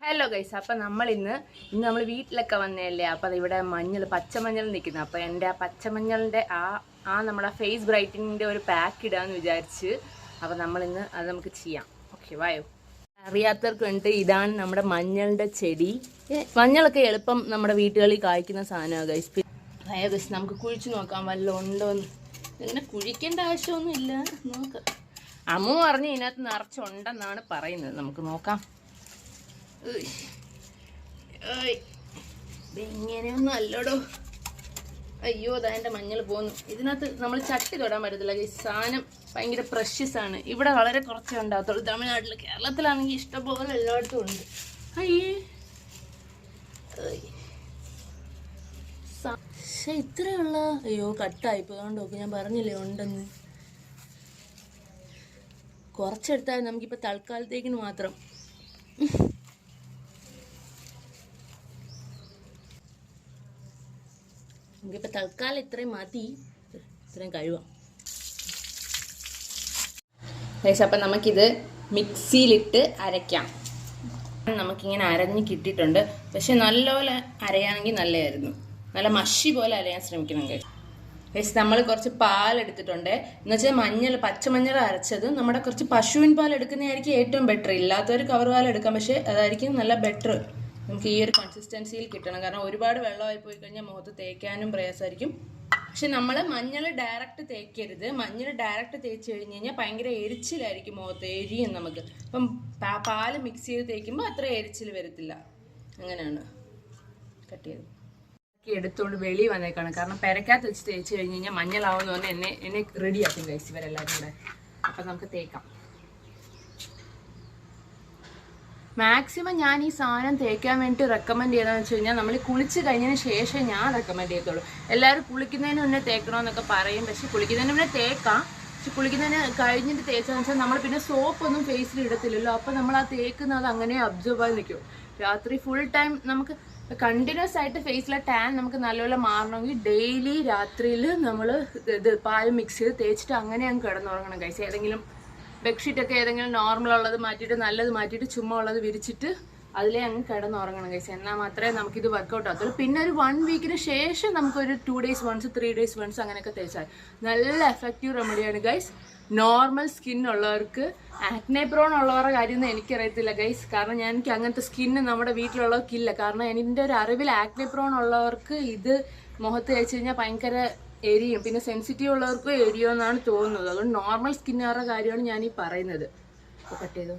Hello guys, അപ്പം ഇന്ന് നമ്മൾ വീട്ടിലൊക്കെ വന്നതല്ലേ. അപ്പം ഇവിടെ പച്ചമഞ്ഞൾ നിൽക്കുന്നത്. അപ്പം എൻ്റെ ആ പച്ചമഞ്ഞളിൻ്റെ നമ്മുടെ ഫേസ് ബ്രൈറ്റനിങ്ങിൻ്റെ ഒരു പാക്ക് ഇടാമെന്ന് വിചാരിച്ച്. അപ്പം നമ്മളിന്ന് അത് നമുക്ക് ചെയ്യാം. ഓക്കെ, വായോ. അറിയാത്തവർക്ക് വേണ്ടിയിട്ട് ഇതാണ് നമ്മുടെ മഞ്ഞളുടെ ചെടി. മഞ്ഞളൊക്കെ എളുപ്പം നമ്മുടെ വീട്ടുകളിൽ കായ്ക്കുന്ന സാധനമാണ് ഗൈസ്. വായോ ഗൈസ്, നമുക്ക് കുഴിച്ച് നോക്കാം വല്ലതും ഉണ്ടോയെന്ന്. ഇങ്ങനെ കുഴിക്കേണ്ട ആവശ്യമൊന്നുമില്ല, നോക്കാം. അമ്മു പറഞ്ഞ് ഇതിനകത്ത് നിറച്ചുണ്ടെന്നാണ് പറയുന്നത്. നമുക്ക് നോക്കാം. ഇങ്ങനെയൊന്നും അല്ലോടോ. അയ്യോ, അതാ എൻ്റെ മഞ്ഞൾ പോകുന്നു. ഇതിനകത്ത് നമ്മൾ ചട്ടി തൊടാൻ പറ്റത്തില്ല. ഈ സാധനം ഭയങ്കര പ്രഷ്യസ് ആണ്. ഇവിടെ വളരെ കുറച്ചേ ഉണ്ടാകത്തുള്ളൂ. തമിഴ്നാട്ടിൽ, കേരളത്തിലാണെങ്കിൽ ഇഷ്ടംപോലെ എല്ലായിടത്തും ഉണ്ട്. അയ്യേ, പക്ഷെ ഇത്രയുള്ള. അയ്യോ, കട്ടായിപ്പോ. അതുകൊണ്ട് നോക്ക്, ഞാൻ പറഞ്ഞില്ലേ ഉണ്ടെന്ന്. കുറച്ചെടുത്താൽ നമുക്കിപ്പോൾ തൽക്കാലത്തേക്കിന് മാത്രം. നമുക്കിപ്പോൾ തൽക്കാലം ഇത്രയും മതി, ഇത്രയും കഴിവാം. അപ്പം നമുക്കിത് മിക്സിയിലിട്ട് അരയ്ക്കാം. നമുക്കിങ്ങനെ അരഞ്ഞ് കിട്ടിയിട്ടുണ്ട്. പക്ഷെ നല്ലപോലെ അരയാണെങ്കിൽ നല്ലതായിരുന്നു. നല്ല മഷി പോലെ അരയാൻ ശ്രമിക്കണം ഗൈസ്. നമ്മൾ കുറച്ച് പാലെടുത്തിട്ടുണ്ട്. എന്ന് വെച്ചാൽ പച്ചമഞ്ഞൾ അരച്ചത് നമ്മുടെ കുറച്ച് പശുവിൻ പാൽ എടുക്കുന്നതായിരിക്കും ഏറ്റവും ബെറ്റർ. ഇല്ലാത്തൊരു കവർ പാൽ എടുക്കാം, പക്ഷെ അതായിരിക്കും നല്ല ബെറ്റർ. നമുക്ക് ഈ ഒരു കൺസിസ്റ്റൻസിയിൽ കിട്ടണം. കാരണം ഒരുപാട് വെള്ളമായി പോയി കഴിഞ്ഞാൽ മുഖത്ത് തേക്കാനും പ്രയാസമായിരിക്കും. പക്ഷെ നമ്മൾ മഞ്ഞൾ ഡയറക്റ്റ് തേക്കരുത്. മഞ്ഞൾ ഡയറക്റ്റ് തേച്ച് കഴിഞ്ഞ് കഴിഞ്ഞാൽ ഭയങ്കര എരിച്ചിലായിരിക്കും മുഖത്ത്, എരിയും നമുക്ക്. അപ്പം പാല് മിക്സ് ചെയ്ത് തേക്കുമ്പോൾ അത്ര എരിച്ചിൽ വരത്തില്ല. അങ്ങനെയാണ് കട്ട് ചെയ്ത് എടുത്തുകൊണ്ട് വെളി വന്നേക്കാണ്. കാരണം പെരക്കകത്ത് വെച്ച് തേച്ച് കഴിഞ്ഞ് കഴിഞ്ഞാൽ മഞ്ഞളാവുമെന്ന് പറഞ്ഞാൽ എന്നെ റെഡിയാക്കും ഗൈസ് ഇവരെല്ലാവരും കൂടെ. അപ്പം നമുക്ക് തേക്കാം. മാക്സിമം ഞാൻ ഈ സാധനം തേക്കാൻ വേണ്ടി റെക്കമെൻഡ് ചെയ്തതെന്ന് വെച്ച് കഴിഞ്ഞാൽ നമ്മൾ കുളിച്ച് കഴിഞ്ഞതിന് ശേഷം ഞാൻ റെക്കമെൻഡ് ചെയ്യത്തുള്ളൂ. എല്ലാവരും കുളിക്കുന്നതിന് മുന്നേ തേക്കണമെന്നൊക്കെ പറയും. പക്ഷെ കുളിക്കുന്നതിന് മുന്നേ തേക്കാം. പക്ഷെ കുളിക്കുന്നതിന് കഴിഞ്ഞിട്ട് തേച്ചതെന്ന് വെച്ചാൽ നമ്മൾ പിന്നെ സോപ്പൊന്നും ഫേസിൽ ഇടത്തില്ലല്ലോ. അപ്പോൾ നമ്മൾ ആ തേക്കുന്നത് അങ്ങനെ അബ്സോർബ് ആയി നിൽക്കും. രാത്രി ഫുൾ ടൈം നമുക്ക് കണ്ടിന്യൂസ് ആയിട്ട് ഫേസിലെ ടാൻ നമുക്ക് നല്ലപോലെ മാറണമെങ്കിൽ ഡെയിലി രാത്രിയിൽ നമ്മൾ പാൽ മിക്സ് ചെയ്ത് തേച്ചിട്ട് അങ്ങനെ അങ്ങ് കിടന്നുറങ്ങണം ഗൈസ്. ഏതെങ്കിലും ബെഡ്ഷീറ്റൊക്കെ ഏതെങ്കിലും നോർമൽ ഉള്ളത് മാറ്റിയിട്ട് നല്ലത് മാറ്റിയിട്ട് ചുമ്മാ ഉള്ളത് വിരിച്ചിട്ട് അതിലേ അങ്ങ് കിടന്നുറങ്ങണം ഗൈസ്. എന്നാൽ മാത്രമേ നമുക്കിത് വർക്കൗട്ട് ആകത്തുള്ളൂ. പിന്നെ ഒരു 1 വീക്കിന് ശേഷം നമുക്കൊരു 2 days once 3 days once അങ്ങനെയൊക്കെ തേച്ചാൽ നല്ല എഫക്റ്റീവ് റെമഡിയാണ് ഗൈസ്. നോർമൽ സ്കിൻ ഉള്ളവർക്ക്, ആക്നെ പ്രോൺ ഉള്ളവരുടെ കാര്യമൊന്നും എനിക്കറിയത്തില്ല ഗൈസ്. കാരണം എനിക്ക് അങ്ങനത്തെ സ്കിന്ന് നമ്മുടെ വീട്ടിലുള്ളവർക്കില്ല. കാരണം എൻ്റെ ഒരു അറിവിൽ ആക്നെ പ്രോൺ ഉള്ളവർക്ക് ഇത് മുഖത്ത് തേച്ച് കഴിഞ്ഞാൽ ഭയങ്കര എരിയും. പിന്നെ സെൻസിറ്റീവ് ഉള്ളവർക്കും എരിയുമെന്നാണ് തോന്നുന്നത്. അതുകൊണ്ട് നോർമൽ സ്കിന്നുകാരുടെ കാര്യമാണ് ഞാൻ ഈ പറയുന്നത്. കട്ട് ചെയ്തു.